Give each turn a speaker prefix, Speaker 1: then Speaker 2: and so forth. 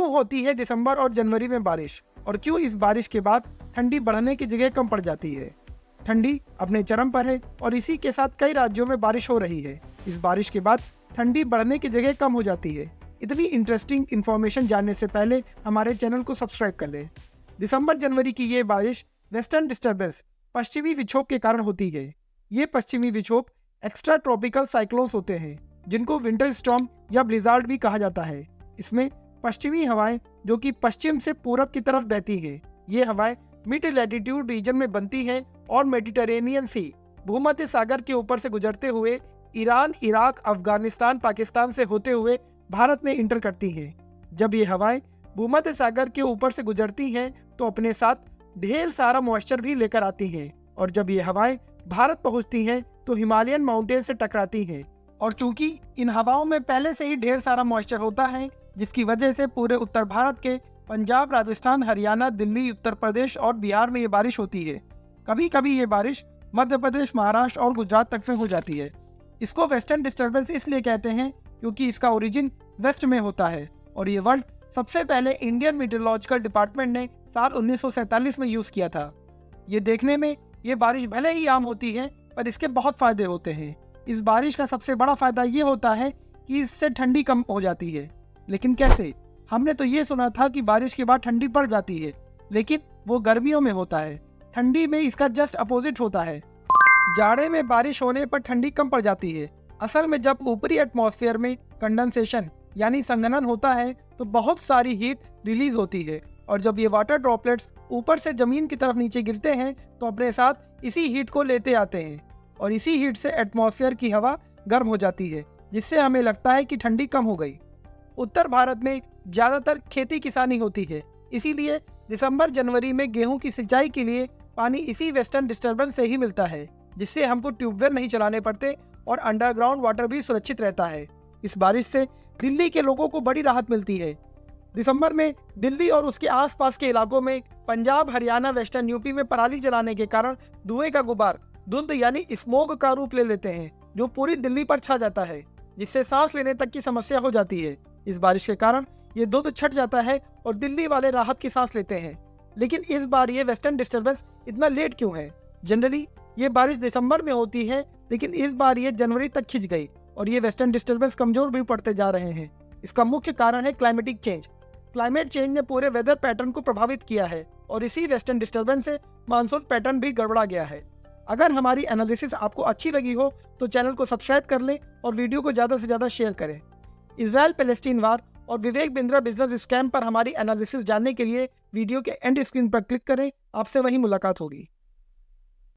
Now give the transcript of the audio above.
Speaker 1: क्यों होती है दिसंबर और जनवरी में बारिश, और क्यों इस बारिश के बाद ठंडी बढ़ने की जगह कम पड़ जाती है। ठंडी अपने चरम पर है और इसी के साथ कई राज्यों में बारिश हो रही है। इस बारिश के बाद ठंडी बढ़ने की जगह कम हो जाती है। इतनी इंटरेस्टिंग इन्फॉर्मेशन जानने से पहले हमारे चैनल को सब्सक्राइब कर लें। दिसंबर जनवरी की ये बारिश वेस्टर्न डिस्टर्बेंस पश्चिमी विक्षोभ के कारण होती है। ये पश्चिमी विक्षोभ एक्स्ट्रा ट्रॉपिकल साइक्लोन्स होते हैं, जिनको विंटर स्टॉर्म या ब्लिजार्ड भी कहा जाता है। इसमें पश्चिमी हवाएं जो कि पश्चिम से पूरब की तरफ बहती हैं, ये हवाएं मिड लैटिट्यूड रीजन में बनती हैं और मेडिटेरेनियन सी भूमध्य सागर के ऊपर से गुजरते हुए ईरान, इराक, अफगानिस्तान, पाकिस्तान से होते हुए भारत में इंटर करती हैं। जब ये हवाएं भूमध्य सागर के ऊपर से गुजरती हैं तो अपने साथ ढेर सारा मॉइस्चर भी लेकर आती हैं, और जब ये हवाएं भारत पहुंचती हैं तो हिमालयन माउंटेन से टकराती हैं। और चूंकि इन हवाओं में पहले से ही ढेर सारा मॉइस्चर होता है, जिसकी वजह से पूरे उत्तर भारत के पंजाब, राजस्थान, हरियाणा, दिल्ली, उत्तर प्रदेश और बिहार में ये बारिश होती है। कभी कभी ये बारिश मध्य प्रदेश, महाराष्ट्र और गुजरात तक में हो जाती है। इसको वेस्टर्न डिस्टर्बेंस इसलिए कहते हैं क्योंकि इसका ओरिजिन वेस्ट में होता है, और ये वर्ड सबसे पहले इंडियन मीटरोलॉजिकल डिपार्टमेंट ने साल 1947 में यूज किया था। ये देखने में ये बारिश भले ही आम होती है, पर इसके बहुत फायदे होते हैं। इस बारिश का सबसे बड़ा फायदा ये होता है कि इससे ठंडी कम हो जाती है। लेकिन कैसे? हमने तो ये सुना था कि बारिश के बाद ठंडी बढ़ जाती है, लेकिन वो गर्मियों में होता है। ठंडी में इसका जस्ट अपोजिट होता है। जाड़े में बारिश होने पर ठंडी कम पड़ जाती है। असल में जब ऊपरी एटमॉस्फेयर में कंडेंसेशन यानी संघनन होता है तो बहुत सारी हीट रिलीज होती है, और जब ये वाटर ड्रॉपलेट्स ऊपर से जमीन की तरफ नीचे गिरते हैं तो अपने साथ इसी हीट को लेते आते हैं, और इसी हीट से एटमॉस्फेयर की हवा गर्म हो जाती है, जिससे हमें लगता है कि ठंडी कम हो गई। उत्तर भारत में ज़्यादातर खेती किसानी होती है, इसीलिए दिसंबर जनवरी में गेहूं की सिंचाई के लिए पानी इसी वेस्टर्न डिस्टर्बेंस से ही मिलता है, जिससे हमको ट्यूबवेल नहीं चलाने पड़ते और अंडरग्राउंड वाटर भी सुरक्षित रहता है। इस बारिश से दिल्ली के लोगों को बड़ी राहत मिलती है। दिसंबर में दिल्ली और उसके आसपास के इलाकों में पंजाब, हरियाणा, वेस्टर्न यूपी में पराली जलाने के कारण धुएं का गुबार धुंध यानी स्मोग का रूप ले लेते हैं, जो पूरी दिल्ली पर छा जाता है, जिससे सांस लेने तक की समस्या हो जाती है। इस बारिश के कारण ये धुंध छट जाता है और दिल्ली वाले राहत की सांस लेते हैं। लेकिन इस बार ये वेस्टर्न डिस्टर्बेंस इतना लेट क्यों है? जनरली ये बारिश दिसंबर में होती है, लेकिन इस बार ये जनवरी तक खिंच गई और ये वेस्टर्न डिस्टर्बेंस कमजोर भी पड़ते जा रहे हैं। इसका मुख्य कारण है क्लाइमेटिक चेंज। क्लाइमेट चेंज ने पूरे वेदर पैटर्न को प्रभावित किया है, और इसी वेस्टर्न डिस्टर्बेंस से मानसून पैटर्न भी गड़बड़ा गया है। अगर हमारी एनालिसिस आपको अच्छी लगी हो तो चैनल को सब्सक्राइब कर लें और वीडियो को ज़्यादा से ज़्यादा शेयर करें। इजराइल पैलेस्टीन वार और विवेक बिंद्रा बिजनेस स्कैम पर हमारी एनालिसिस जानने के लिए वीडियो के एंड स्क्रीन पर क्लिक करें। आपसे वहीं मुलाकात होगी।